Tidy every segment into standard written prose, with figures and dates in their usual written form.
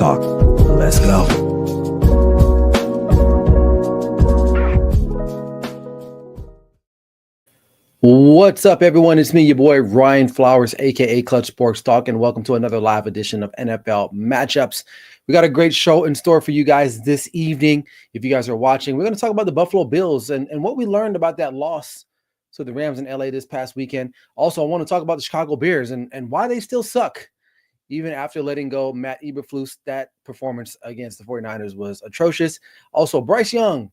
Talk. Let's go. What's up, everyone? It's me, your boy, Ryan Flowers, a.k.a. Clutch Sports Talk, and welcome to another live edition of NFL Matchups. We got a great show in store for you guys this evening. If you guys are watching, we're going to talk about the Buffalo Bills and what we learned about that loss to the Rams in LA this past weekend. Also, I want to talk about the Chicago Bears and why they still suck. Even after letting go Matt Eberflus, that performance against the 49ers was atrocious. Also, Bryce Young,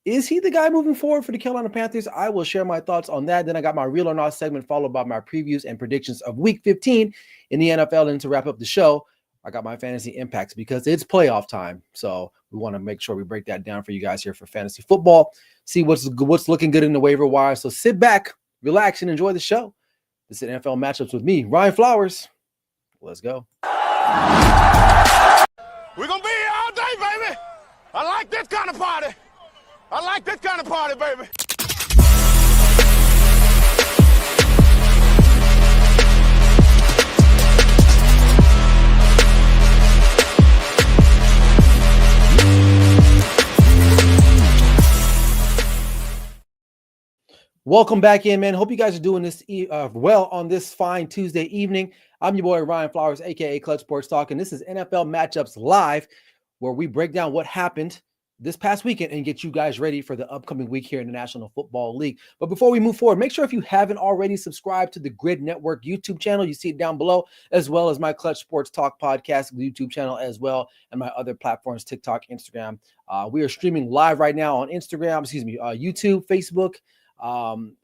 is he the guy moving forward for the Carolina Panthers? I will share my thoughts on that. Then I got my Real or Not segment followed by my previews and predictions of Week 15 in the NFL. And to wrap up the show, I got my fantasy impacts because it's playoff time. So we want to make sure we break that down for you guys here for fantasy football. See what's looking good in the waiver wire. So sit back, relax, and enjoy the show. This is NFL Matchups with me, Ryan Flowers. Let's go. We're going to be here all day, baby. I like this kind of party. I like this kind of party, baby. Welcome back in, man. Hope you guys are doing this well on this fine Tuesday evening. I'm your boy, Ryan Flowers, a.k.a. Clutch Sports Talk, and this is NFL Matchups Live, where we break down what happened this past weekend and get you guys ready for the upcoming week here in the National Football League. But before we move forward, make sure if you haven't already subscribed to the Grid Network YouTube channel, you see it down below, as well as my Clutch Sports Talk podcast YouTube channel as well, and my other platforms, TikTok, Instagram. We are streaming live right now on Instagram, YouTube, Facebook, and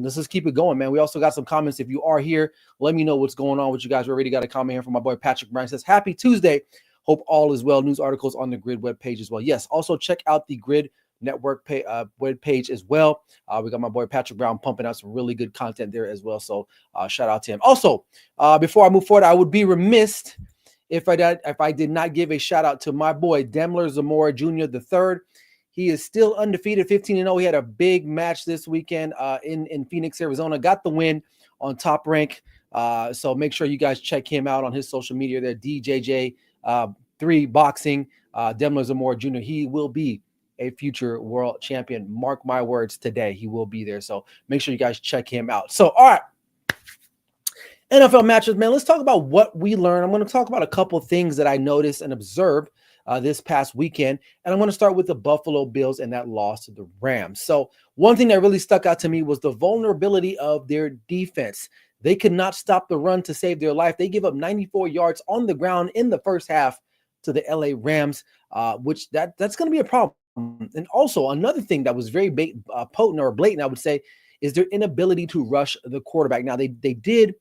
let's just keep it going, man. We also got some comments. If you are here, let me know what's going on with you guys. We already got a comment here from my boy Patrick Bryan. Says, happy Tuesday. Hope all is well. News articles on the Grid webpage as well. Yes, also check out the Grid Network webpage as well. We got my boy Patrick Brown pumping out some really good content there as well. So shout out to him. Also, before I move forward, I would be remiss if I did not give a shout out to my boy Demler Zamora Jr. III. He is still undefeated, 15-0. He had a big match this weekend in Phoenix, Arizona. Got the win on Top Rank. So make sure you guys check him out on his social media there, DJJ3 Boxing, Demler Zamora Jr. He will be a future world champion. Mark my words today. He will be there. So make sure you guys check him out. So, all right. NFL matches, man. Let's talk about what we learned. I'm going to talk about a couple of things that I noticed and observed this past weekend. And I'm going to start with the Buffalo Bills and that loss to the Rams. So one thing that really stuck out to me was the vulnerability of their defense. They could not stop the run to save their life. They give up 94 yards on the ground in the first half to the LA Rams, which that's going to be a problem. And also another thing that was very potent or blatant, I would say, is their inability to rush the quarterback. Now, they did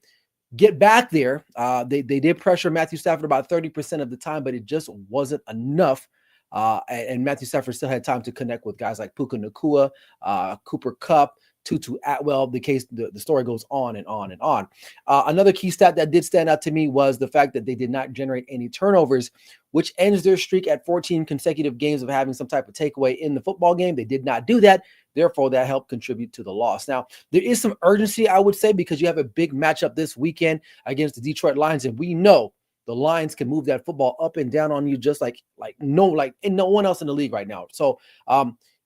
get back there. They did pressure Matthew Stafford about 30% of the time, but it just wasn't enough. And Matthew Stafford still had time to connect with guys like Puka Nacua, Cooper Kupp, Tutu Atwell. The story goes on and on and on. Another key stat that did stand out to me was the fact that they did not generate any turnovers, which ends their streak at 14 consecutive games of having some type of takeaway in the football game. They did not do that. Therefore, that helped contribute to the loss. Now, there is some urgency, I would say, because you have a big matchup this weekend against the Detroit Lions, and we know the Lions can move that football up and down on you just like no one else in the league right now. So,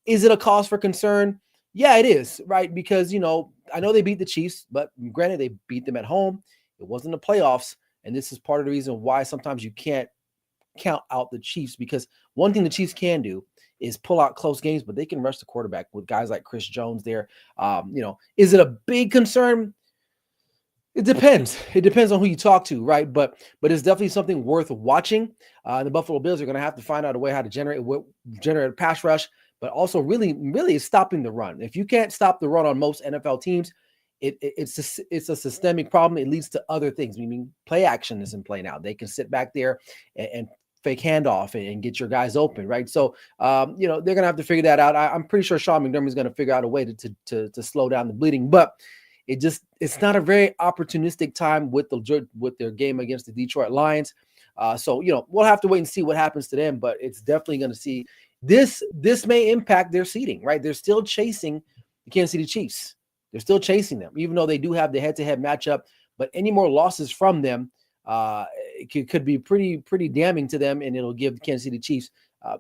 is it a cause for concern? Yeah, it is, right? Because, I know they beat the Chiefs, but granted, they beat them at home. It wasn't the playoffs, and this is part of the reason why sometimes you can't count out the Chiefs, because one thing the Chiefs can do is pull out close games, but they can rush the quarterback with guys like Chris Jones there. Is it a big concern? It depends. It depends on who you talk to, right? But it's definitely something worth watching. The Buffalo Bills are going to have to find out a way how to generate a pass rush, but also really stopping the run. If you can't stop the run on most NFL teams, it's a systemic problem. It leads to other things. Meaning play action isn't playing out. They can sit back there and fake handoff and get your guys open, right? So, they're going to have to figure that out. I'm pretty sure Sean McDermott's going to figure out a way to slow down the bleeding, but it's not a very opportunistic time with their game against the Detroit Lions. So, we'll have to wait and see what happens to them, but it's definitely going to see this may impact their seeding, right? They're still chasing the Kansas City Chiefs. They're still chasing them, even though they do have the head-to-head matchup, but any more losses from them, it could be pretty damning to them, and it'll give the Kansas City Chiefs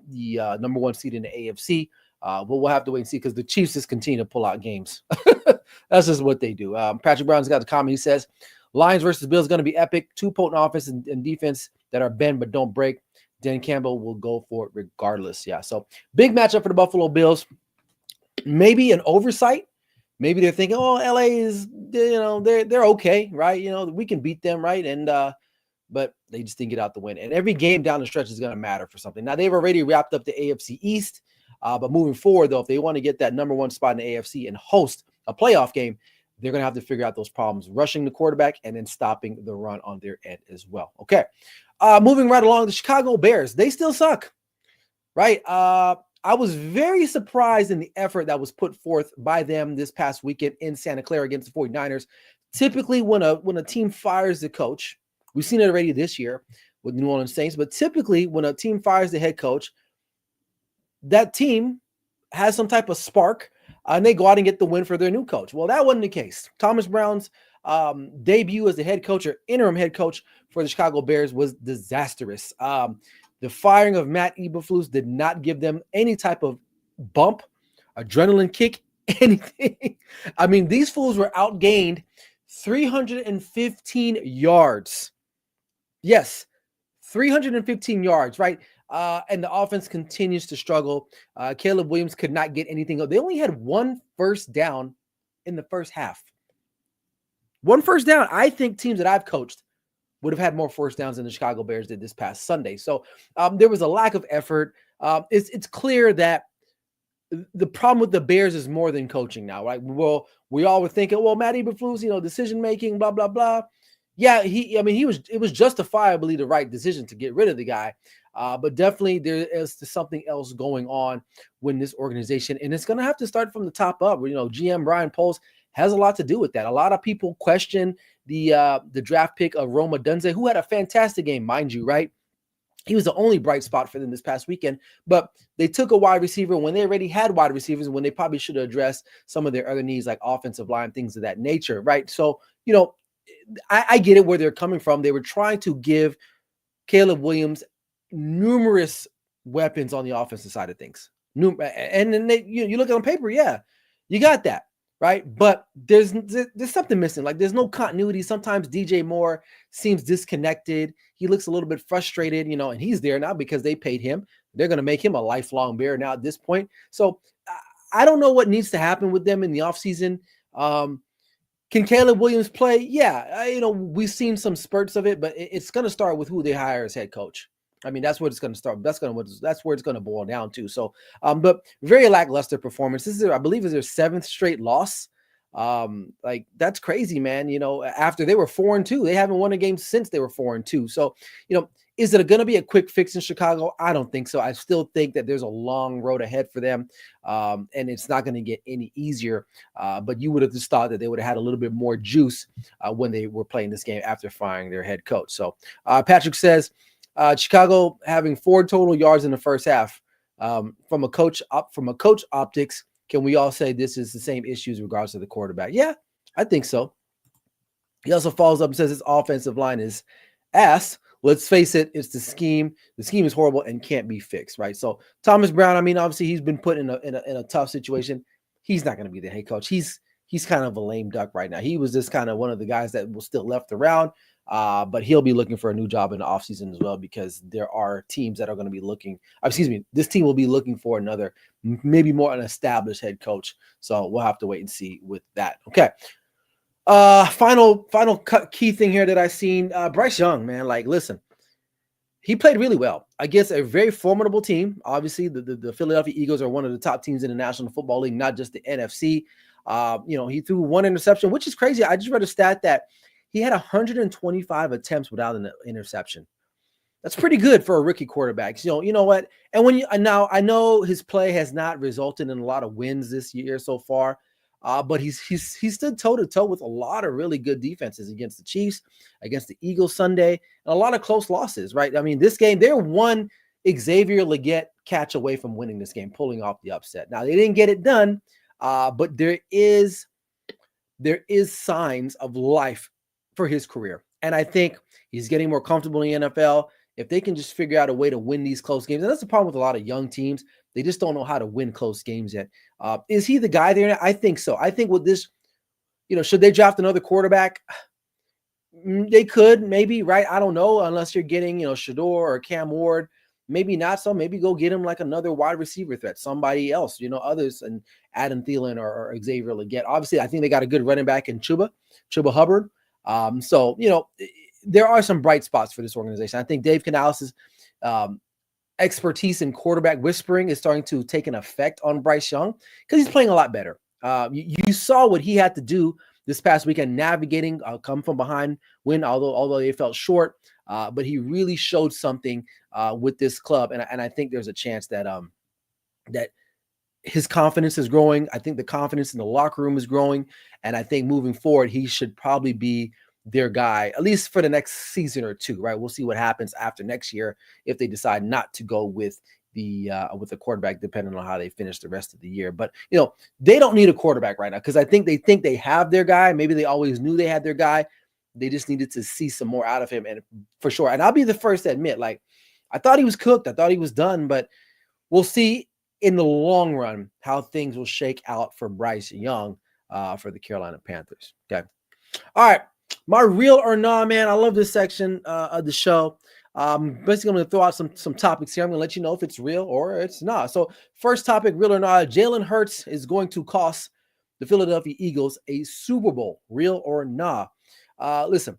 the number one seed in the AFC. But we'll have to wait and see because the Chiefs just continue to pull out games. That's just what they do. Patrick Brown's got the comment. He says, Lions versus Bills is going to be epic. Two potent offense and defense that are bend but don't break. Dan Campbell will go for it regardless. Yeah, so big matchup for the Buffalo Bills. Maybe an oversight. Maybe they're thinking, oh, LA is, they're okay, right? We can beat them, right? And but they just didn't get out the win. And every game down the stretch is going to matter for something. Now, they've already wrapped up the AFC East, but moving forward, though, if they want to get that number one spot in the AFC and host a playoff game, they're going to have to figure out those problems, rushing the quarterback and then stopping the run on their end as well. Okay, moving right along, the Chicago Bears, they still suck, right? I was very surprised in the effort that was put forth by them this past weekend in Santa Clara against the 49ers. Typically, when a team fires the coach, we've seen it already this year with New Orleans Saints, but typically when a team fires the head coach, that team has some type of spark, and they go out and get the win for their new coach. Well, that wasn't the case. Thomas Brown's debut as the head coach or interim head coach for the Chicago Bears was disastrous. The firing of Matt Eberflus did not give them any type of bump, adrenaline kick, anything. I mean, these fools were outgained 315 yards. Yes, 315 yards, right? And the offense continues to struggle. Caleb Williams could not get anything. They only had one first down in the first half. One first down. I think teams that I've coached would have had more first downs than the Chicago Bears did this past Sunday. So there was a lack of effort. It's clear that the problem with the Bears is more than coaching now, right? Well, we all were thinking, well, Matt Eberflus, decision making, blah blah blah. Yeah, it was justifiably the right decision to get rid of the guy. But definitely there is something else going on when this organization, and it's going to have to start from the top up. GM Brian Poles has a lot to do with that. A lot of people question the draft pick of Rome Odunze, who had a fantastic game, mind you, right? He was the only bright spot for them this past weekend, but they took a wide receiver when they already had wide receivers, when they probably should have addressed some of their other needs like offensive line, things of that nature, right? So, I get it where they're coming from. They were trying to give Caleb Williams numerous weapons on the offensive side of things. And then you look at on paper, yeah, you got that, right? But there's something missing. Like there's no continuity. Sometimes DJ Moore seems disconnected. He looks a little bit frustrated, and he's there now because they paid him. They're going to make him a lifelong Bear now at this point. So I don't know what needs to happen with them in the offseason. Can Caleb Williams play? Yeah, we've seen some spurts of it, but it's going to start with who they hire as head coach. I mean, that's where it's going to start. That's where it's going to boil down to. So, but very lackluster performance. I believe, is their seventh straight loss. Like that's crazy, man. After they were 4-2, they haven't won a game since they were 4-2. So, is it going to be a quick fix in Chicago? I don't think so. I still think that there's a long road ahead for them, and it's not going to get any easier. But you would have just thought that they would have had a little bit more juice when they were playing this game after firing their head coach. So, Patrick says, Chicago having 4 total yards in the first half. From a coach optics, can we all say this is the same issues regards to the quarterback? Yeah, I think so. He also follows up and says his offensive line is ass. Let's face it, it's the scheme. The scheme is horrible and can't be fixed, right? So Thomas Brown, obviously he's been put in a tough situation. He's not going to be the head coach. He's kind of a lame duck right now. He was just kind of one of the guys that was still left around, but he'll be looking for a new job in the offseason as well because there are teams that are going to be looking. This team will be looking for another, maybe more an established head coach. So we'll have to wait and see with that. Okay. Final key thing here that I seen, Bryce Young, man, listen, he played really well against a very formidable team. Obviously the Philadelphia Eagles are one of the top teams in the National Football League, not just the NFC. He threw 1 interception, which is crazy. I just read a stat that he had 125 attempts without an interception. That's pretty good for a rookie quarterback. You know what? And I know his play has not resulted in a lot of wins this year so far. But he stood toe-to-toe with a lot of really good defenses against the Chiefs, against the Eagles Sunday, and a lot of close losses, right? This game, they're one Xavier Legette catch away from winning this game, pulling off the upset. Now, they didn't get it done, but there is signs of life for his career. And I think he's getting more comfortable in the NFL. If they can just figure out a way to win these close games, and that's the problem with a lot of young teams, they just don't know how to win close games yet. Is he the guy there? I think so. I think with this, should they draft another quarterback? They could, maybe, right? I don't know, unless you're getting, Shador or Cam Ward. Maybe not so. Maybe go get him like another wide receiver threat, somebody else, others, and Adam Thielen or Xavier Legette. Obviously, I think they got a good running back in Chuba Hubbard. So, there are some bright spots for this organization. I think Dave Canales' expertise in quarterback whispering is starting to take an effect on Bryce Young because he's playing a lot better. You saw what he had to do this past weekend, navigating come from behind win, although they felt short. But he really showed something with this club, and I think there's a chance that that his confidence is growing. I think the confidence in the locker room is growing, and I think moving forward, he should probably be their guy, at least for the next season or two, right? We'll see what happens after next year if they decide not to go with the quarterback, depending on how they finish the rest of the year. But they don't need a quarterback right now because I think they have their guy. Maybe they always knew they had their guy. They just needed to see some more out of him, and for sure. And I'll be the first to admit, like, I thought he was cooked. I thought he was done, but we'll see in the long run how things will shake out for Bryce Young for the Carolina Panthers. Okay. All right. My real or nah, man. I love this section of the show. Basically, I'm going to throw out some topics here. I'm going to let you know if it's real or it's not. So first topic, real or not, Jalen Hurts is going to cost the Philadelphia Eagles a Super Bowl. Real or nah? Listen,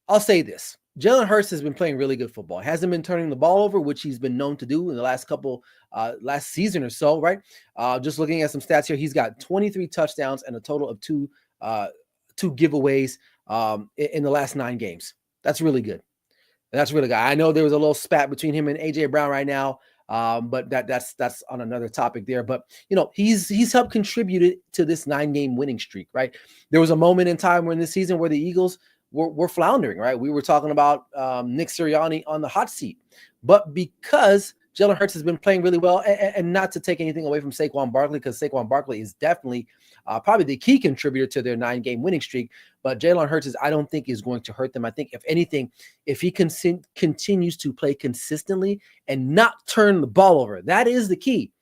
I'll say this. Jalen Hurts has been playing really good football. He hasn't been turning the ball over, which he's been known to do in the last season or so, right? Just looking at some stats here, he's got 23 touchdowns and a total of two giveaways in the last 9 games. That's really good. That's really good. I know there was a little spat between him and AJ Brown right now, but that's on another topic there. But he's helped contributed to this 9-game winning streak, right? There was a moment in time in this season where the Eagles were floundering, right? We were talking about Nick Sirianni on the hot seat, but because Jalen Hurts has been playing really well, and not to take anything away from Saquon Barkley, because Saquon Barkley is definitely probably the key contributor to their 9-game winning streak. But Jalen Hurts I don't think is going to hurt them. I think if anything, if he continues to play consistently and not turn the ball over, that is the key,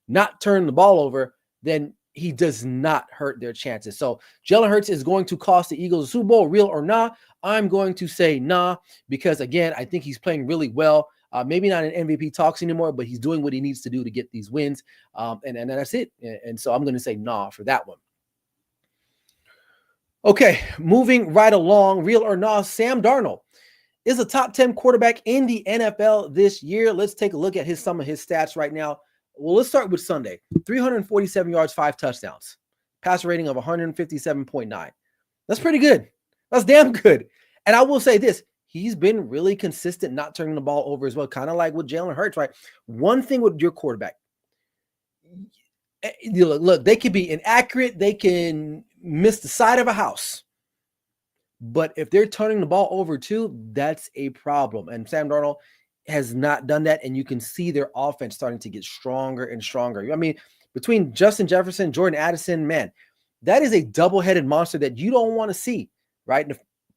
not turn the ball over, then he does not hurt their chances. So Jalen Hurts is going to cost the Eagles a Super Bowl, real or not? I'm going to say nah, because again, I think he's playing really well. Maybe not in MVP talks anymore, but he's doing what he needs to do to get these wins. And that's it. And so I'm going to say nah for that one. Okay, moving right along, real or nah, Sam Darnold is a top 10 quarterback in the NFL this year. Let's take a look at some of his stats right now. Well, let's start with Sunday. 347 yards, 5 touchdowns. Passer rating of 157.9. That's pretty good. That's damn good. And I will say this. He's been really consistent, not turning the ball over as well, kind of like with Jalen Hurts, right? One thing with your quarterback, look, they can be inaccurate. They can miss the side of a house. But if they're turning the ball over too, that's a problem. And Sam Darnold has not done that, and you can see their offense starting to get stronger and stronger. I mean, between Justin Jefferson, Jordan Addison, man, that is a double-headed monster that you don't want to see, right?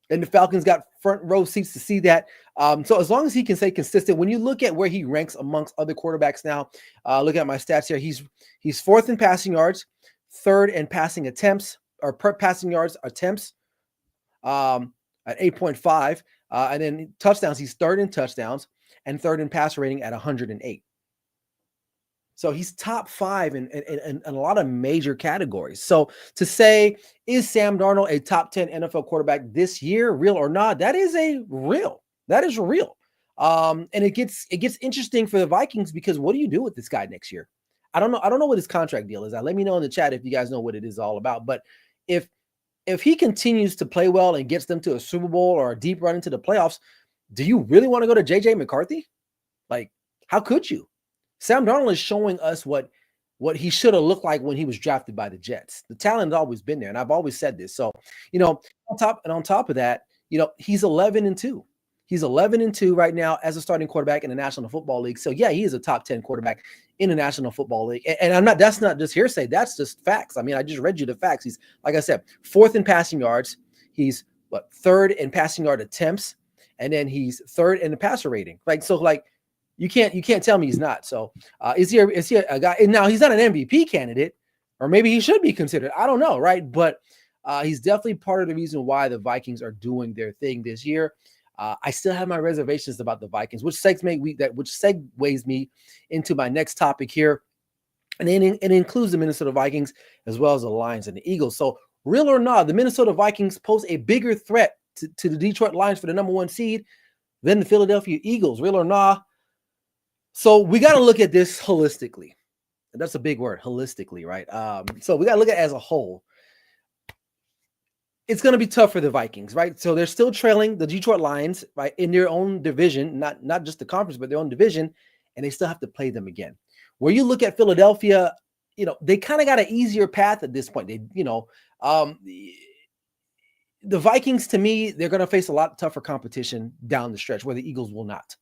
And the Falcons got front row seats to see that. So as long as he can stay consistent, when you look at where he ranks amongst other quarterbacks now, look at my stats here. He's 4th in passing yards, 3rd in passing attempts or per passing yards attempts at 8.5. And then touchdowns, he's 3rd in touchdowns and 3rd in passer rating at 108. So he's top 5 in a lot of major categories. So to say, is Sam Darnold a top 10 NFL quarterback this year, real or not? That is real. That is real. And it gets interesting for the Vikings, because what do you do with this guy next year? I don't know what his contract deal is. Let me know in the chat if you guys know what it is all about. But if he continues to play well and gets them to a Super Bowl or a deep run into the playoffs, do you really want to go to JJ McCarthy? Like, how could you? Sam Darnold is showing us what he should have looked like when he was drafted by the Jets. The talent has always been there, and I've always said this. So, on top of that, he's 11-2. He's 11-2 right now as a starting quarterback in the National Football League. So, yeah, he is a top 10 quarterback in the National Football League. And that's not just hearsay. That's just facts. I mean, I just read you the facts. He's, like I said, 4th in passing yards. He's third in passing yard attempts, and then he's third in the passer rating. You can't tell me he's not. So is he a guy? And now he's not an MVP candidate, or maybe he should be considered. I don't know, right? But he's definitely part of the reason why the Vikings are doing their thing this year. I still have my reservations about the Vikings, which segues me into my next topic here. And it includes the Minnesota Vikings as well as the Lions and the Eagles. So real or not, the Minnesota Vikings pose a bigger threat to the Detroit Lions for the number 1 seed than the Philadelphia Eagles. Real or not. So we got to look at this holistically. And that's a big word, holistically, right? So we got to look at it as a whole. It's going to be tough for the Vikings, right? So they're still trailing the Detroit Lions, right, in their own division, not just the conference, but their own division, and they still have to play them again. Where you look at Philadelphia, they kind of got an easier path at this point. The Vikings, to me, they're going to face a lot tougher competition down the stretch, where the Eagles will not.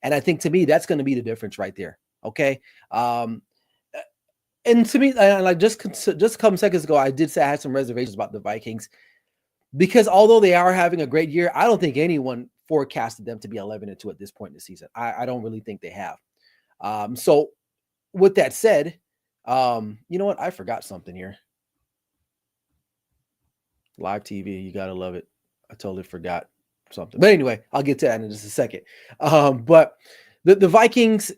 And I think, to me, that's going to be the difference right there. Okay. And to me, like just a couple seconds ago, I did say I had some reservations about the Vikings, because although they are having a great year, I don't think anyone forecasted them to be 11-2 at this point in the season. I don't really think they have. So with that said, you know what? I forgot something here. Live TV, you got to love it. I totally forgot something. But anyway, I'll get to that in just a second. But the Vikings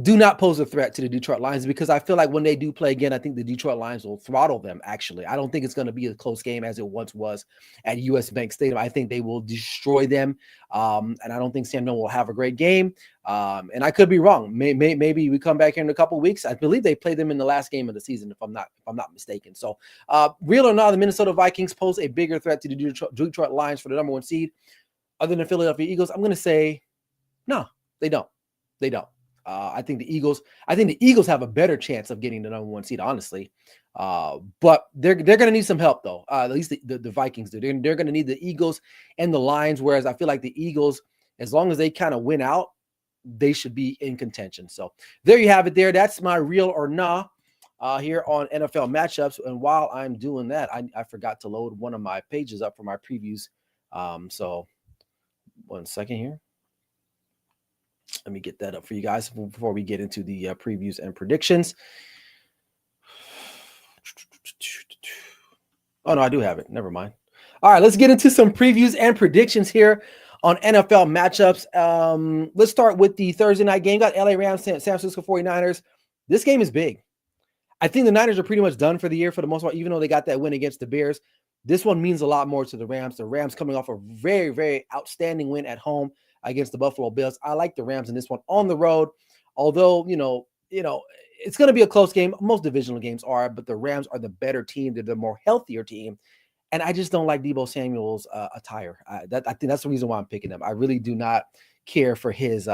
do not pose a threat to the Detroit Lions, because I feel like when they do play again, I think the Detroit Lions will throttle them, actually. I don't think it's going to be a close game as it once was at US Bank Stadium. I think they will destroy them, and I don't think Sam Newell will have a great game. And I could be wrong. Maybe we come back here in a couple of weeks. I believe they played them in the last game of the season, if I'm not mistaken. So, real or not, the Minnesota Vikings pose a bigger threat to the Detroit Lions for the number 1 seed, other than the Philadelphia Eagles. I'm going to say, no, they don't. They don't. I think the Eagles have a better chance of getting the number 1 seed, honestly. But they're going to need some help, though. At least the Vikings do. They're going to need the Eagles and the Lions, whereas I feel like the Eagles, as long as they kind of win out, they should be in contention. So there you have it there. That's my real or nah here on NFL matchups. And while I'm doing that, I forgot to load one of my pages up for my previews. So 1 second here. Let me get that up for you guys before we get into the previews and predictions. Oh, no, I do have it. Never mind. All right, let's get into some previews and predictions here on NFL matchups. Let's start with the Thursday night game. Got LA Rams, San Francisco 49ers. This game is big. I think the Niners are pretty much done for the year for the most part, even though they got that win against the Bears. This one means a lot more to the Rams. The Rams coming off a very, very outstanding win at home against the Buffalo Bills. I like the Rams in this one on the road, although, it's going to be a close game. Most divisional games are, but the Rams are the better team. They're the more healthier team. And I just don't like Deebo Samuel's attire. I think that's the reason why I'm picking him. I really do not care for his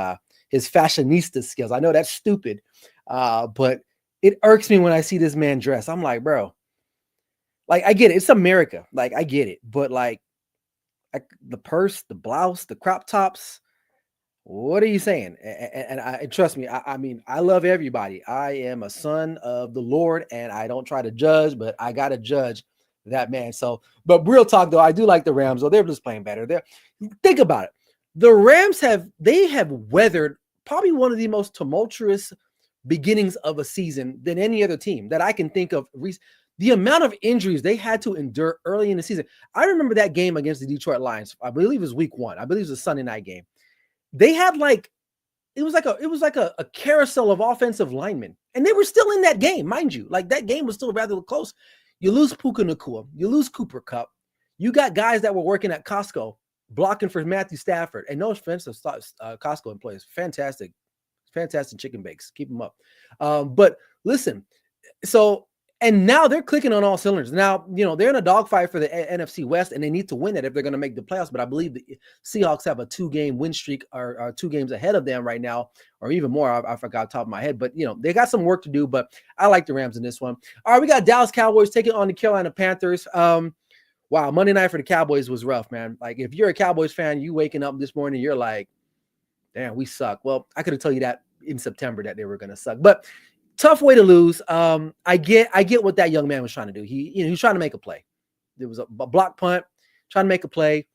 fashionista skills. I know that's stupid, but it irks me when I see this man dress. I'm like, bro, like, I get it. It's America. Like, I get it. But like the purse, the blouse, the crop tops, what are you saying? And trust me, I mean, I love everybody. I am a son of the Lord, and I don't try to judge, but I got to judge that man. So, but real talk, though, I do like the Rams, though. They're just playing better. Think about it. The Rams have weathered probably one of the most tumultuous beginnings of a season than any other team that I can think of. The amount of injuries they had to endure early in the season. I remember that game against the Detroit Lions. I believe it was week 1. I believe it was a Sunday night game. They had it was like a carousel of offensive linemen, and they were still in that game, mind you. Like, that game was still rather close. You lose Puka Nacua, you lose Cooper Kupp. You got guys that were working at Costco blocking for Matthew Stafford, and no offense to Costco employees, fantastic chicken bakes, keep them up. But listen, and now they're clicking on all cylinders. Now, they're in a dogfight for the NFC West, and they need to win it if they're going to make the playoffs. But I believe the Seahawks have a 2-game win streak, or 2 games ahead of them right now, or even more. I forgot top of my head. But, they got some work to do. But I like the Rams in this one. All right, we got Dallas Cowboys taking on the Carolina Panthers. Wow, Monday night for the Cowboys was rough, man. Like, if you're a Cowboys fan, you waking up this morning, you're like, damn, we suck. Well, I could have told you that in September that they were going to suck. But tough way to lose. I get what that young man was trying to do. He was trying to make a play. There was a block punt. trying to make a play.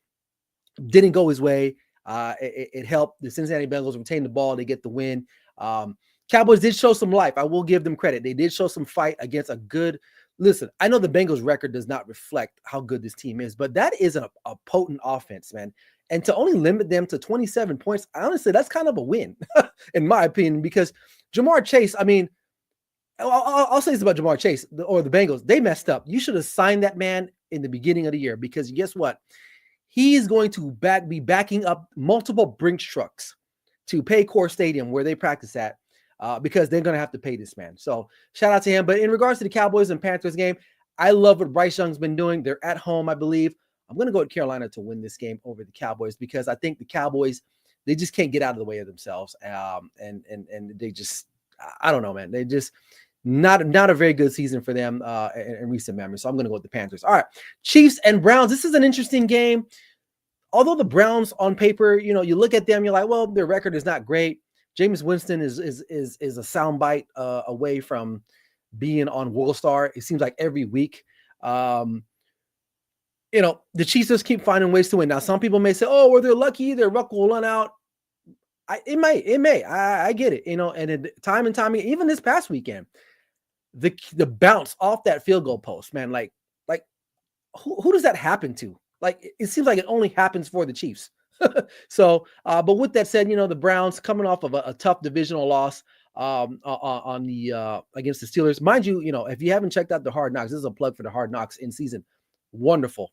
Didn't go his way. It helped the Cincinnati Bengals retain the ball. They get the win. Cowboys did show some life. I will give them credit. They did show some fight against a good. Listen, I know the Bengals record does not reflect how good this team is, but that is a potent offense, man. And to only limit them to 27 points, honestly, that's kind of a win, in my opinion, because Jamar Chase, I mean, I'll say this about Jamar Chase or the Bengals. They messed up. You should have signed that man in the beginning of the year, because guess what? He's going to be backing up multiple Brinks trucks to Paycor Stadium where they practice at, because they're going to have to pay this man. So shout out to him. But in regards to the Cowboys and Panthers game, I love what Bryce Young's been doing. They're at home, I believe. I'm going to go with Carolina to win this game over the Cowboys, because I think the Cowboys, they just can't get out of the way of themselves. And they just, I don't know, man. They just not a very good season for them in recent memory. So I'm going to go with the Panthers. All right, Chiefs and Browns. This is an interesting game. Although the Browns on paper, you know, you look at them, you're like, well, their record is not great. Jameis Winston is a soundbite away from being on World Star. It seems like every week. You know, the Chiefs just keep finding ways to win. Now, some people may say, oh, well, they're lucky. Their luck will run out. It may. I get it. You know, and time and time, even this past weekend, the bounce off that field goal post, man, like who does that happen to? Like, it seems like it only happens for the Chiefs. So, but with that said, you know, the Browns coming off of a tough divisional loss on the against the Steelers. Mind you, you know, if you haven't checked out the Hard Knocks, this is a plug for the Hard Knocks in season. Wonderful.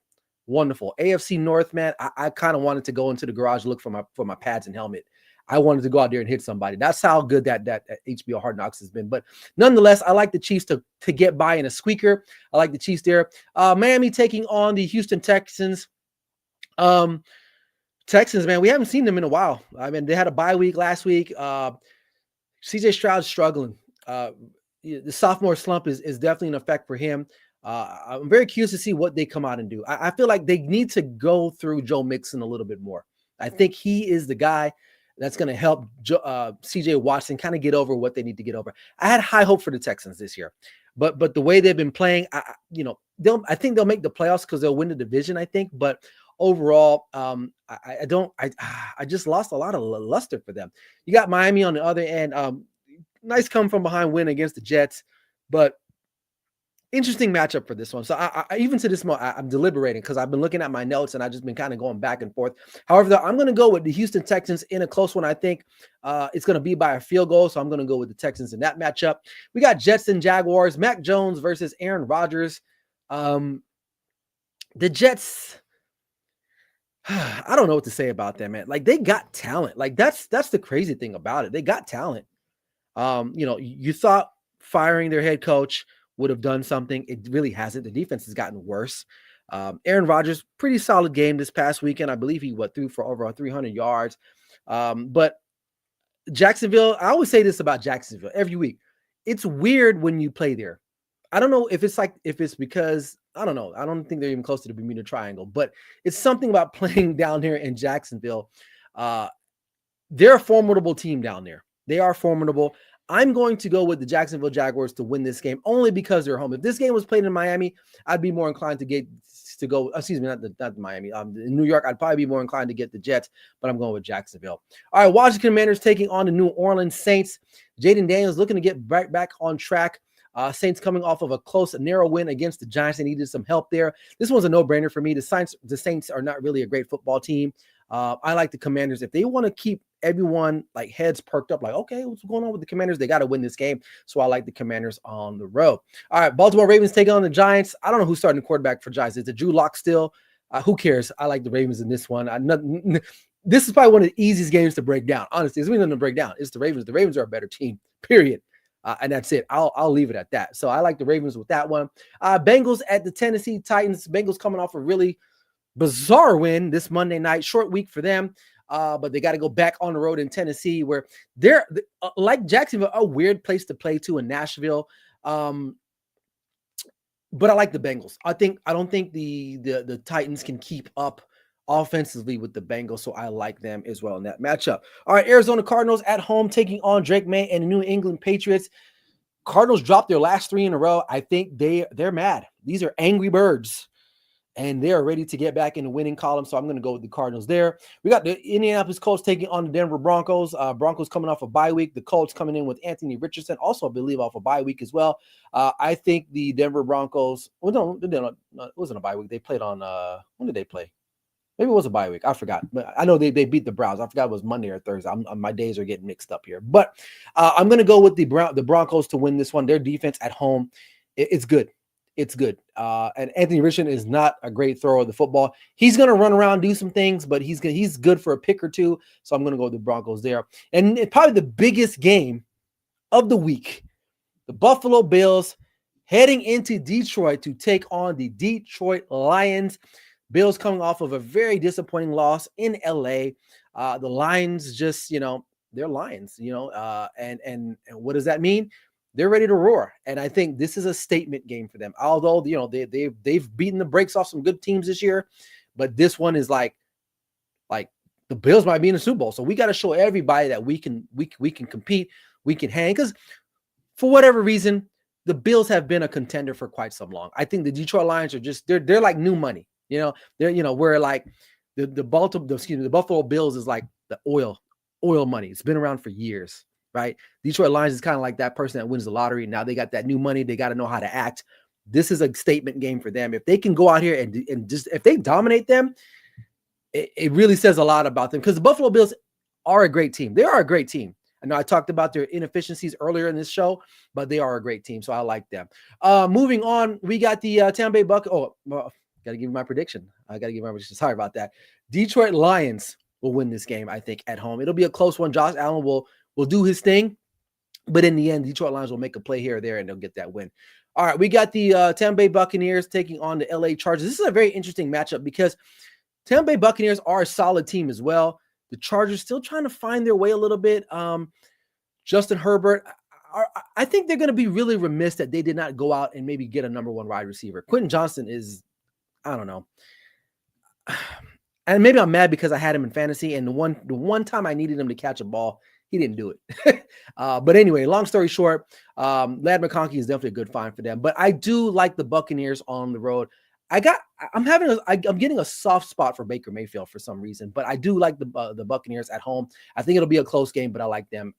AFC North, man. I kind of wanted to go into the garage, look for my pads and helmet. I wanted to go out there and hit somebody. That's how good that HBO Hard Knocks has been. But nonetheless, I like the Chiefs to get by in a squeaker. I like the Chiefs there. Miami taking on the Houston Texans. Texans, man, we haven't seen them in a while. I mean, they had a bye week last week. CJ Stroud's struggling. The sophomore slump is definitely an effect for him. I'm very curious to see what they come out and do. I feel like they need to go through Joe Mixon a little bit more. I think he is the guy that's going to help CJ Watson kind of get over what they need to get over. I had high hope for the Texans this year, but the way they've been playing, I think they'll make the playoffs because they'll win the division, I think. But overall, I just lost a lot of luster for them. You got Miami on the other end. Nice come from behind win against the Jets, but interesting matchup for this one. So I even to this moment, I'm deliberating because I've been looking at my notes and I've just been kind of going back and forth. However, I'm going to go with the Houston Texans in a close one. I think it's going to be by a field goal. So I'm going to go with the Texans in that matchup. We got Jets and Jaguars, Mac Jones versus Aaron Rodgers. The Jets, I don't know what to say about them, man. Like, they got talent. Like, that's the crazy thing about it. They got talent. You thought firing their head coach would have done something. It really hasn't. The defense has gotten worse. Aaron Rodgers, pretty solid game this past weekend. I believe he threw for over 300 yards. But Jacksonville, I always say this about Jacksonville every week. It's weird when you play there. I don't know if it's because, I don't know. I don't think they're even close to the Bermuda Triangle, but it's something about playing down here in Jacksonville. They're a formidable team down there. They are formidable. I'm going to go with the Jacksonville Jaguars to win this game only because they're home. If this game was played in Miami, I'd be more inclined to go. Excuse me, not Miami. In New York, I'd probably be more inclined to get the Jets, but I'm going with Jacksonville. All right, Washington Commanders taking on the New Orleans Saints. Jaden Daniels looking to get right back on track. Saints coming off of a close, narrow win against the Giants. They needed some help there. This one's a no-brainer for me. The Saints are not really a great football team. I like the Commanders. If they want to keep everyone like heads perked up, like, okay, what's going on with the Commanders? They got to win this game. So I like the Commanders on the road. All right, Baltimore Ravens taking on the Giants. I don't know who's starting the quarterback for Giants. Is it Drew Lock still? Who cares? I like the Ravens in this one. This is probably one of the easiest games to break down. Honestly, it's really nothing to break down. It's the Ravens. The Ravens are a better team, period. And that's it. I'll leave it at that. So I like the Ravens with that one. Bengals at the Tennessee Titans. Bengals coming off a really bizarre win this Monday night. Short week for them. But they got to go back on the road in Tennessee, where they're like Jacksonville, a weird place to play to in Nashville. But I like the Bengals. I don't think the Titans can keep up offensively with the Bengals, so I like them as well in that matchup. All right, Arizona Cardinals at home taking on Drake May and the New England Patriots. Cardinals dropped their last 3 in a row. I think they're mad. These are angry birds. and they are ready to get back in the winning column. So I'm going to go with the Cardinals there. We got the Indianapolis Colts taking on the Denver Broncos. Broncos coming off a bye week. The Colts coming in with Anthony Richardson, also I believe off a bye week as well. I think the Denver Broncos. Well, no, it wasn't a bye week. They played on. When did they play? Maybe it was a bye week. I forgot. But I know they beat the Browns. I forgot it was Monday or Thursday. My days are getting mixed up here. But I'm going to go with the Broncos to win this one. Their defense at home, it's good. It's good. And Anthony Richardson is not a great thrower of the football. He's going to run around, do some things, but he's good for a pick or two. So I'm going to go with the Broncos there. And probably the biggest game of the week, the Buffalo Bills heading into Detroit to take on the Detroit Lions. Bills coming off of a very disappointing loss in LA. The Lions just, they're Lions, and what does that mean? They're ready to roar. And I think this is a statement game for them. Although, they've beaten the brakes off some good teams this year, but this one is like the Bills might be in the Super Bowl. So we got to show everybody that we can compete, we can hang. Because for whatever reason, the Bills have been a contender for quite some long. I think the Detroit Lions are just, they're like new money. They're, where like the Buffalo Bills is like the oil money. It's been around for years, right? Detroit Lions is kind of like that person that wins the lottery. Now they got that new money. They got to know how to act. This is a statement game for them. If they can go out here and just, if they dominate them, it really says a lot about them, because the Buffalo Bills are a great team. They are a great team. I know I talked about their inefficiencies earlier in this show, but they are a great team. So I like them. Moving on, we got the Tampa Bay Buccaneers. Oh, well, got to give you my prediction. Sorry about that. Detroit Lions will win this game, I think, at home. It'll be a close one. Josh Allen will do his thing, but in the end, Detroit Lions will make a play here or there, and they'll get that win. All right, we got the Tampa Bay Buccaneers taking on the LA Chargers. This is a very interesting matchup because Tampa Bay Buccaneers are a solid team as well. The Chargers still trying to find their way a little bit. Justin Herbert, I think they're going to be really remiss that they did not go out and maybe get a number one wide receiver. Quentin Johnston is, I don't know. And maybe I'm mad because I had him in fantasy, and the one time I needed him to catch a ball, he didn't do it. But anyway, long story short, Ladd McConkey is definitely a good find for them. But I do like the Buccaneers on the road. I'm getting a soft spot for Baker Mayfield for some reason, but I do like the Buccaneers at home. I think it'll be a close game, but I like them.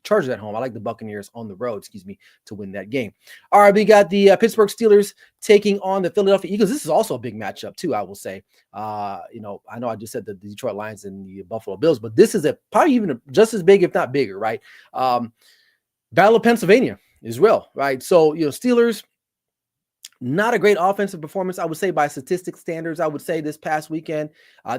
Chargers at home. I like the Buccaneers on the road, to win that game. All right, we got the Pittsburgh Steelers taking on the Philadelphia Eagles. This is also a big matchup too, I will say. I know I just said the Detroit Lions and the Buffalo Bills, but this is probably even just as big, if not bigger, right? Battle of Pennsylvania as well, right? So, Steelers, not a great offensive performance, I would say, by statistic standards. I would say this past weekend,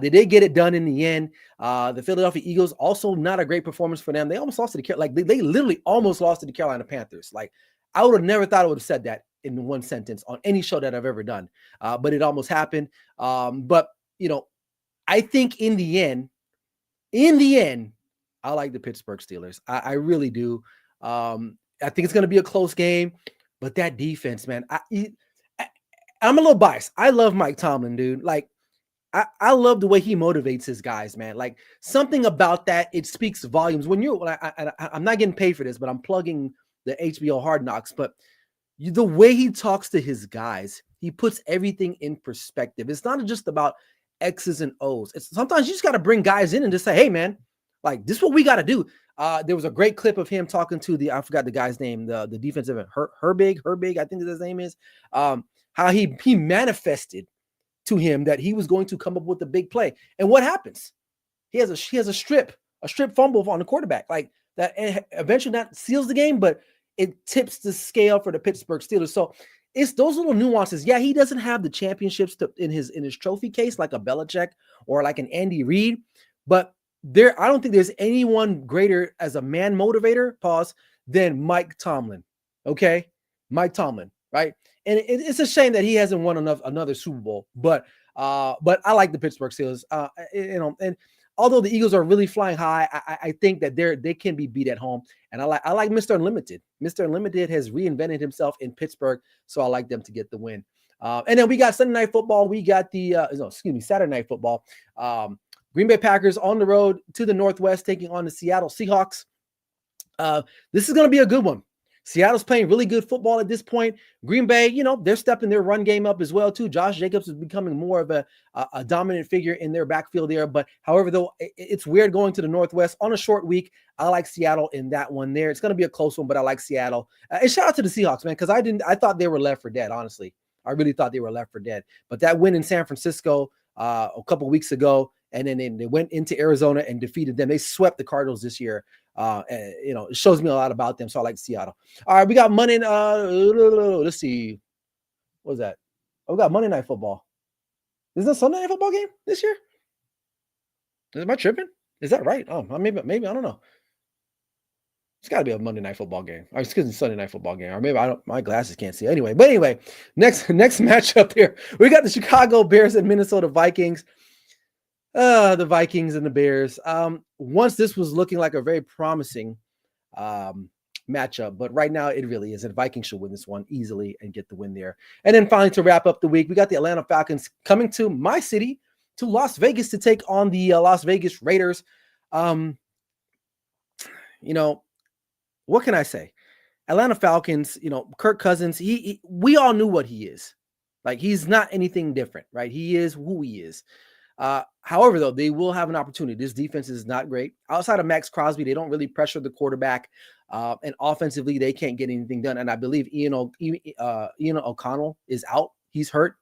they did get it done in the end. The Philadelphia Eagles, also not a great performance for them. They almost lost to they literally almost lost to the Carolina Panthers. Like, I would have never thought I would have said that in one sentence on any show that I've ever done, but it almost happened. But I think in the end, I like the Pittsburgh Steelers. I really do. I think it's going to be a close game, but that defense, man, I'm a little biased. I love Mike Tomlin, dude. Like, I love the way he motivates his guys, man. Like, something about that, it speaks volumes. When I'm not getting paid for this, but I'm plugging the HBO Hard Knocks. But the way he talks to his guys, he puts everything in perspective. It's not just about X's and O's. Sometimes you just got to bring guys in and just say, hey, man, like, this is what we got to do. There was a great clip of him talking to I forgot the guy's name, the defensive end, Herbig, I think his name is. How he manifested to him that he was going to come up with a big play. And what happens? He has a strip fumble on the quarterback. Like, that eventually that seals the game, but it tips the scale for the Pittsburgh Steelers. So it's those little nuances. Yeah, he doesn't have the championships in his trophy case like a Belichick or like an Andy Reid, but I don't think there's anyone greater as a man motivator, than Mike Tomlin. Okay? Mike Tomlin, right? And it's a shame that he hasn't won another Super Bowl, but I like the Pittsburgh Steelers. And although the Eagles are really flying high, I think that they can be beat at home. And I like Mr. Unlimited. Mr. Unlimited has reinvented himself in Pittsburgh, so I like them to get the win. And then we got Sunday Night Football. We got Saturday Night Football. Green Bay Packers on the road to the Northwest taking on the Seattle Seahawks. This is going to be a good one. Seattle's playing really good football at this point. Green Bay, they're stepping their run game up as well too. Josh Jacobs is becoming more of a dominant figure in their backfield there. But however, though, it's weird going to the Northwest on a short week. I like Seattle in that one there. It's going to be a close one, but I like Seattle. And shout out to the Seahawks, man, because I thought they were left for dead, honestly. I really thought they were left for dead. But that win in San Francisco a couple weeks ago, and then they went into Arizona and defeated them. They swept the Cardinals this year. It shows me a lot about them, so I like Seattle. All right, we got Monday. Let's see, what was that? Oh, we got Monday Night Football. Is that a Sunday Night Football game this year? Am I tripping? Is that right? Oh, maybe I don't know. It's got to be a Monday Night Football game. Or excuse me, Sunday Night Football game. Or maybe I don't. My glasses can't see. Anyway, next matchup here, we got the Chicago Bears and Minnesota Vikings. The Vikings and the Bears. Once this was looking like a very promising matchup, but right now it really isn't. Vikings should win this one easily and get the win there. And then finally, to wrap up the week, we got the Atlanta Falcons coming to my city, to Las Vegas, to take on the Las Vegas Raiders. What can I say? Atlanta Falcons, Kirk Cousins, we all knew what he is. Like, he's not anything different, right? He is who he is. However, though, they will have an opportunity. This defense is not great. Outside of Max Crosby, they don't really pressure the quarterback. And offensively, they can't get anything done. And I believe Ian O'Connell is out. He's hurt.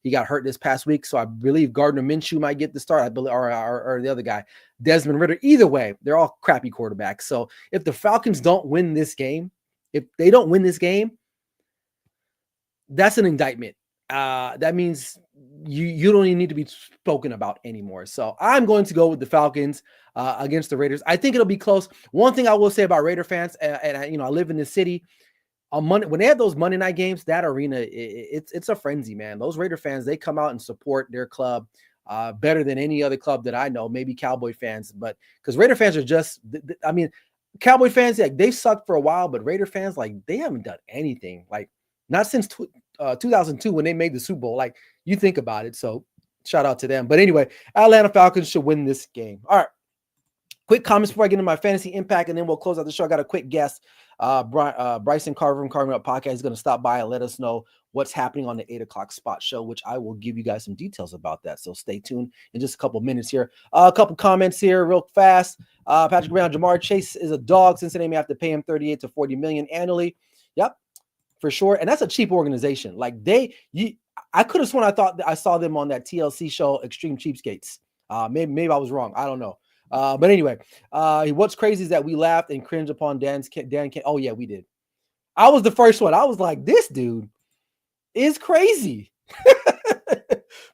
He got hurt this past week. So I believe Gardner Minshew might get the start. I believe, or the other guy, Desmond Ridder. Either way, they're all crappy quarterbacks. So if the Falcons don't win this game, that's an indictment. That means you don't even need to be spoken about anymore. So I'm going to go with the Falcons against the Raiders. I think it'll be close. One thing I will say about Raider fans, and I live in this city. On Monday, when they have those Monday night games, that arena, it's a frenzy, man. Those Raider fans, they come out and support their club better than any other club that I know. Maybe Cowboy fans, but because Raider fans are just, Cowboy fans, like, they've sucked for a while, but Raider fans, like, they haven't done anything, like, not since 2002 when they made the Super Bowl. Like, you think about it. So shout out to them. But anyway, Atlanta Falcons should win this game. All right. Quick comments before I get into my fantasy impact, and then we'll close out the show. I got a quick guest. Bryson Carver from Carving Up Podcast is going to stop by and let us know what's happening on the 8 o'clock spot show, which I will give you guys some details about that. So stay tuned in just a couple minutes here. A couple comments here real fast. Patrick Brown, Jamar Chase is a dog. Cincinnati may have to pay him $38 to $40 million annually. Yep, for sure. And that's a cheap organization. Like, I could have sworn I thought I saw them on that TLC show, Extreme Cheapskates. Maybe I was wrong. I don't know. But anyway, what's crazy is that we laughed and cringed upon Dan. Oh yeah, we did. I was the first one. I was like, this dude is crazy.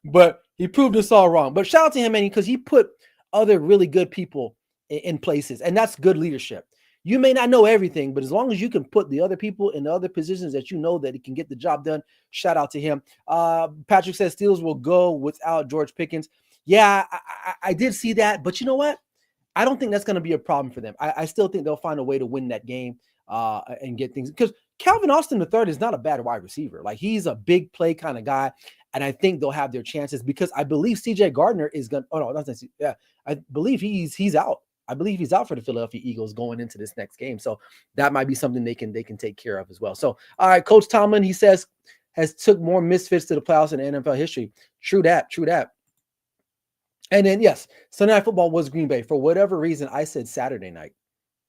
But he proved us all wrong. But shout out to him, man, because he put other really good people in places, and that's good leadership. You may not know everything, but as long as you can put the other people in the other positions that you know that it can get the job done, shout out to him. Patrick says Steelers will go without George Pickens. Yeah, I did see that, but you know what? I don't think that's going to be a problem for them. I still think they'll find a way to win that game and get things, because Calvin Austin III is not a bad wide receiver. Like, he's a big play kind of guy, and I think they'll have their chances because I believe CJ Gardner is going. Oh no, that's not. Yeah, I believe he's out. I believe he's out for the Philadelphia Eagles going into this next game. So that might be something they can take care of as well. So, all right, Coach Tomlin, he says, has took more misfits to the playoffs in NFL history. True that. And then, yes, Sunday Night Football was Green Bay. For whatever reason, I said Saturday night.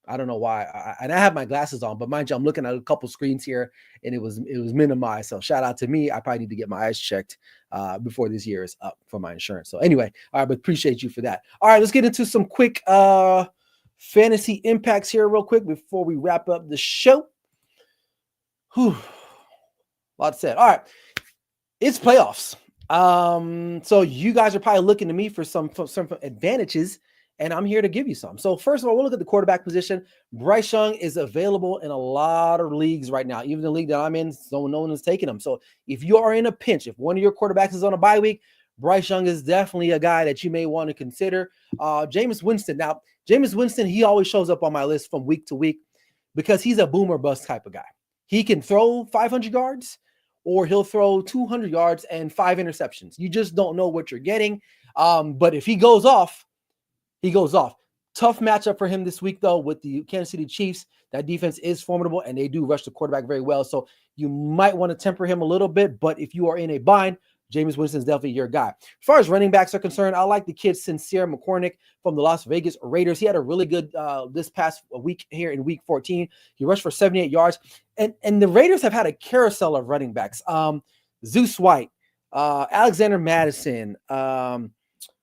I don't know why. And I have my glasses on, but mind you, I'm looking at a couple screens here, and it was minimized. So shout out to me. I probably need to get my eyes checked before this year is up for my insurance. So anyway, all right, but appreciate you for that. All right, let's get into some quick fantasy impacts here real quick before we wrap up the show. Whew. Lot said. All right, it's playoffs. So you guys are probably looking to me for some advantages, and I'm here to give you some. So first of all, we'll look at the quarterback position. Bryce Young is available in a lot of leagues right now. Even the league that I'm in, no one is taking him. So if you are in a pinch, if one of your quarterbacks is on a bye week, Bryce Young is definitely a guy that you may want to consider. Jameis Winston. Now, Jameis Winston, he always shows up on my list from week to week because he's a boomer bust type of guy. He can throw 500 yards, or he'll throw 200 yards and 5 interceptions. You just don't know what you're getting. But if he goes off, he goes off. Tough matchup for him this week, though, with the Kansas City Chiefs. That defense is formidable, and they do rush the quarterback very well. So you might want to temper him a little bit, but if you are in a bind, Jameis Winston's definitely your guy. As far as running backs are concerned, I like the kid Sincere McCormick from the Las Vegas Raiders. He had a really good this past week here in week 14. He rushed for 78 yards. And the Raiders have had a carousel of running backs. Zeus White, Alexander Madison,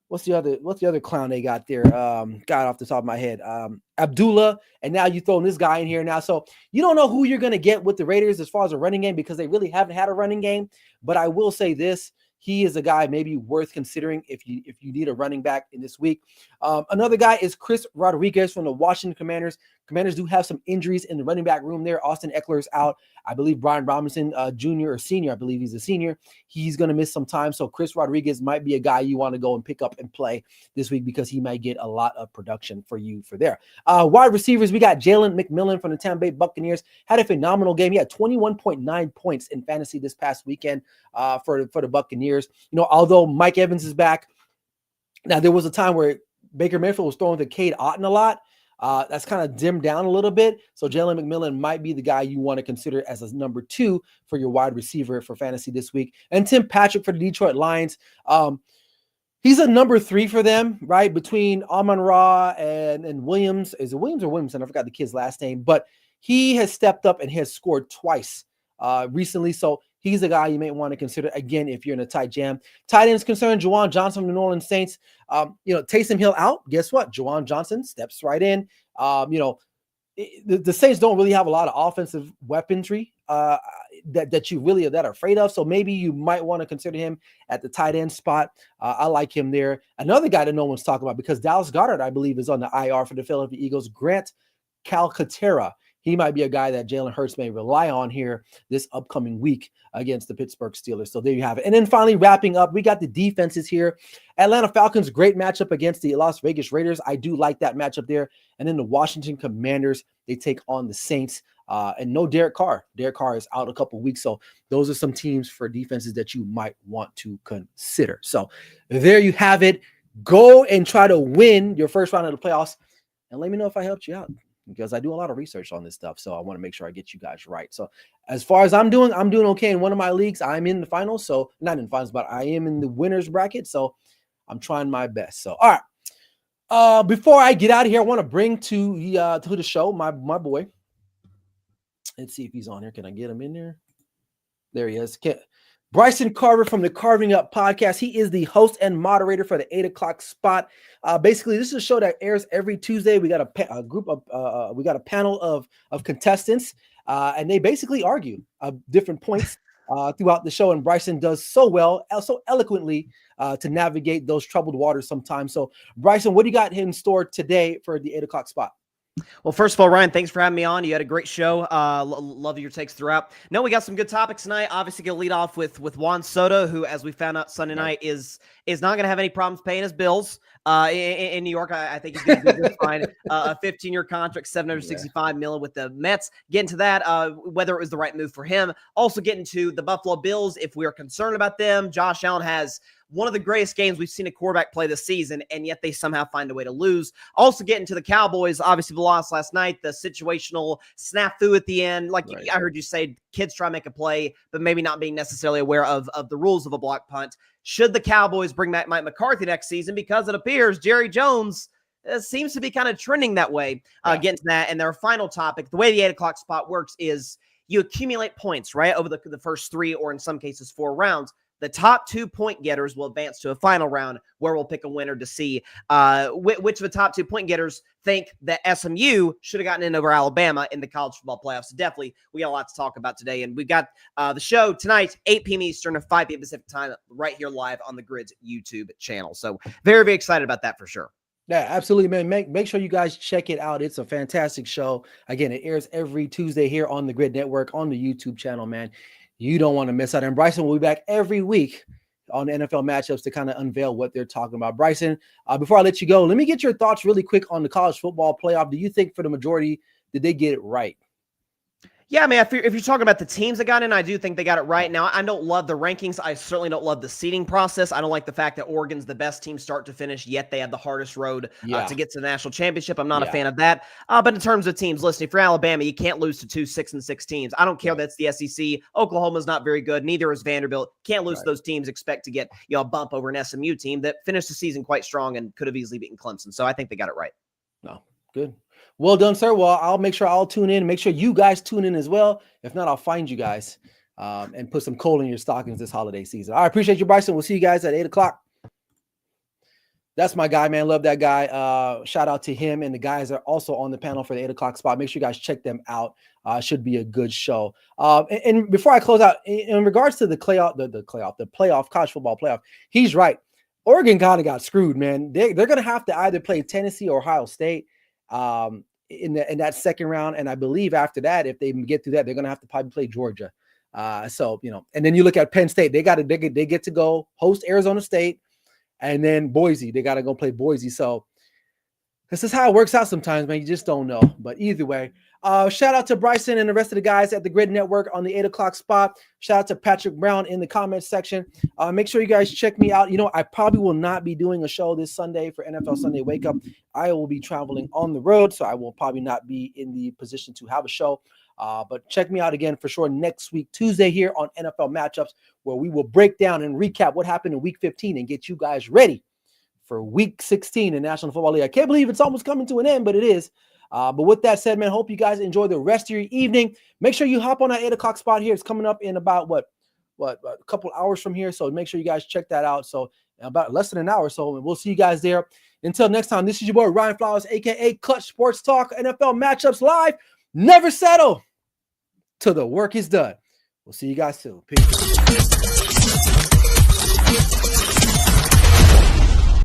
what's the other clown they got there? Got off the top of my head. Abdullah, and now you throwing this guy in here now. So you don't know who you're going to get with the Raiders as far as a running game because they really haven't had a running game. But I will say this. He is a guy maybe worth considering if you need a running back in this week. Another guy is Chris Rodriguez from the Washington Commanders. Commanders do have some injuries in the running back room there. Austin Eckler is out. I believe Brian Robinson, junior or senior, I believe he's a senior. He's going to miss some time. So Chris Rodriguez might be a guy you want to go and pick up and play this week because he might get a lot of production for you for there. Wide receivers, we got Jalen McMillan from the Tampa Bay Buccaneers. Had a phenomenal game. He had 21.9 points in fantasy this past weekend for the Buccaneers. Although Mike Evans is back. Now, there was a time where Baker Mayfield was throwing to Cade Otton a lot. That's kind of dimmed down a little bit. So Jalen McMillan might be the guy you want to consider as a number 2 for your wide receiver for fantasy this week. And Tim Patrick for the Detroit Lions. He's a number 3 for them, right? Between Amon-Ra and Williams. Is it Williams or Williamson? I forgot the kid's last name. But he has stepped up and has scored twice recently. So he's a guy you may want to consider, again, if you're in a tight jam. Tight ends concerned, Juwan Johnson from the New Orleans Saints. Taysom Hill out. Guess what? Juwan Johnson steps right in. The Saints don't really have a lot of offensive weaponry that are afraid of. So maybe you might want to consider him at the tight end spot. I like him there. Another guy that no one's talking about because Dallas Goedert, I believe, is on the IR for the Philadelphia Eagles. Grant Calcaterra. He might be a guy that Jalen Hurts may rely on here this upcoming week against the Pittsburgh Steelers. So there you have it. And then finally wrapping up, we got the defenses here. Atlanta Falcons, great matchup against the Las Vegas Raiders. I do like that matchup there. And then the Washington Commanders, they take on the Saints. And no Derek Carr. Derek Carr is out a couple weeks. So those are some teams for defenses that you might want to consider. So there you have it. Go and try to win your first round of the playoffs. And let me know if I helped you out, because I do a lot of research on this stuff. So I want to make sure I get you guys right. So as far as I'm doing okay in one of my leagues. I'm in the finals. So not in the finals, but I am in the winner's bracket. So I'm trying my best. So, all right. Before I get out of here, I want to bring to the show my boy. Let's see if he's on here. Can I get him in there? There he is. Bryson Carver from the Carving Up podcast. He is the host and moderator for the 8 o'clock spot. Basically, this is a show that airs every Tuesday. We got we got a panel of contestants, and they basically argue different points throughout the show. And Bryson does so well, so eloquently to navigate those troubled waters sometimes. So, Bryson, what do you got in store today for the 8 o'clock spot? Well, first of all, Ryan, thanks for having me on. You had a great show. Love your takes throughout. No, we got some good topics tonight. Obviously, going to lead off with Juan Soto, who, as we found out Sunday night, is not going to have any problems paying his bills in New York. I think he's going to be just fine. A 15-year contract, $765 million with the Mets. Getting to that, whether it was the right move for him. Also getting to the Buffalo Bills, if we are concerned about them. Josh Allen has one of the greatest games we've seen a quarterback play this season, and yet they somehow find a way to lose. Also getting to the Cowboys, obviously the loss last night, the situational snafu at the end. Like right. I heard you say, kids try to make a play, but maybe not being necessarily aware of the rules of a block punt. Should the Cowboys bring back Mike McCarthy next season? Because it appears Jerry Jones seems to be kind of trending that way. Getting to that, and their final topic, the way the 8 o'clock spot works is you accumulate points, right, over the first 3 or in some cases 4 rounds. The top 2 point getters will advance to a final round where we'll pick a winner to see which of the top 2 point getters think that SMU should have gotten in over Alabama in the college football playoffs. So definitely, we got a lot to talk about today. And we've got the show tonight, 8 p.m. Eastern to 5 p.m. Pacific time, right here live on the Grid's YouTube channel. So very, very excited about that for sure. Yeah, absolutely, man. Make sure you guys check it out. It's a fantastic show. Again, it airs every Tuesday here on the Grid Network on the YouTube channel, man. You don't want to miss out. And Bryson will be back every week on NFL matchups to kind of unveil what they're talking about. Bryson, before I let you go, let me get your thoughts really quick on the college football playoff. Do you think for the majority, did they get it right? Yeah, I mean, if you're talking about the teams that got in, I do think they got it right. Now, I don't love the rankings. I certainly don't love the seeding process. I don't like the fact that Oregon's the best team start to finish, yet they had the hardest road to get to the national championship. I'm not a fan of that. But in terms of teams, listen, if you're Alabama, you can't lose to 2 6-6 teams. I don't care that's the SEC. Oklahoma's not very good. Neither is Vanderbilt. Can't lose to those teams. Expect to get a bump over an SMU team that finished the season quite strong and could have easily beaten Clemson. So I think they got it right. No, good. Well done, sir. Well, I'll make sure I'll tune in. Make sure you guys tune in as well. If not, I'll find you guys and put some coal in your stockings this holiday season. I appreciate you, Bryson. We'll see you guys at 8 o'clock. That's my guy, man. Love that guy. Shout out to him. And the guys are also on the panel for the 8 o'clock spot. Make sure you guys check them out. Should be a good show. And before I close out, in regards to the playoff, college football playoff, he's right. Oregon kind of got screwed, man. They're going to have to either play Tennessee or Ohio State in that second round. And I believe after that, if they get through that, they're going to have to probably play Georgia. So, and then you look at Penn State, they get to go host Arizona State, and then Boise, they got to go play Boise. So this is how it works out sometimes, man. You just don't know. But either way, shout out to Bryson and the rest of the guys at the Grid Network on the 8 o'clock spot. Shout out to Patrick Brown in the comments section. Make sure you guys check me out. I probably will not be doing a show this Sunday for NFL Sunday Wake Up. I will be traveling on the road, so I will probably not be in the position to have a show. But check me out again for sure next week, Tuesday, here on NFL Matchups, where we will break down and recap what happened in Week 15 and get you guys ready for Week 16 in National Football League. I can't believe it's almost coming to an end, but it is. But with that said, man, hope you guys enjoy the rest of your evening. Make sure you hop on that 8 o'clock spot here. It's coming up in about a couple hours from here. So make sure you guys check that out. So about less than an hour or so, and we'll see you guys there. Until next time, this is your boy Ryan Flowers, aka Clutch Sports Talk, NFL Matchups Live. Never settle till the work is done. We'll see you guys soon. Peace.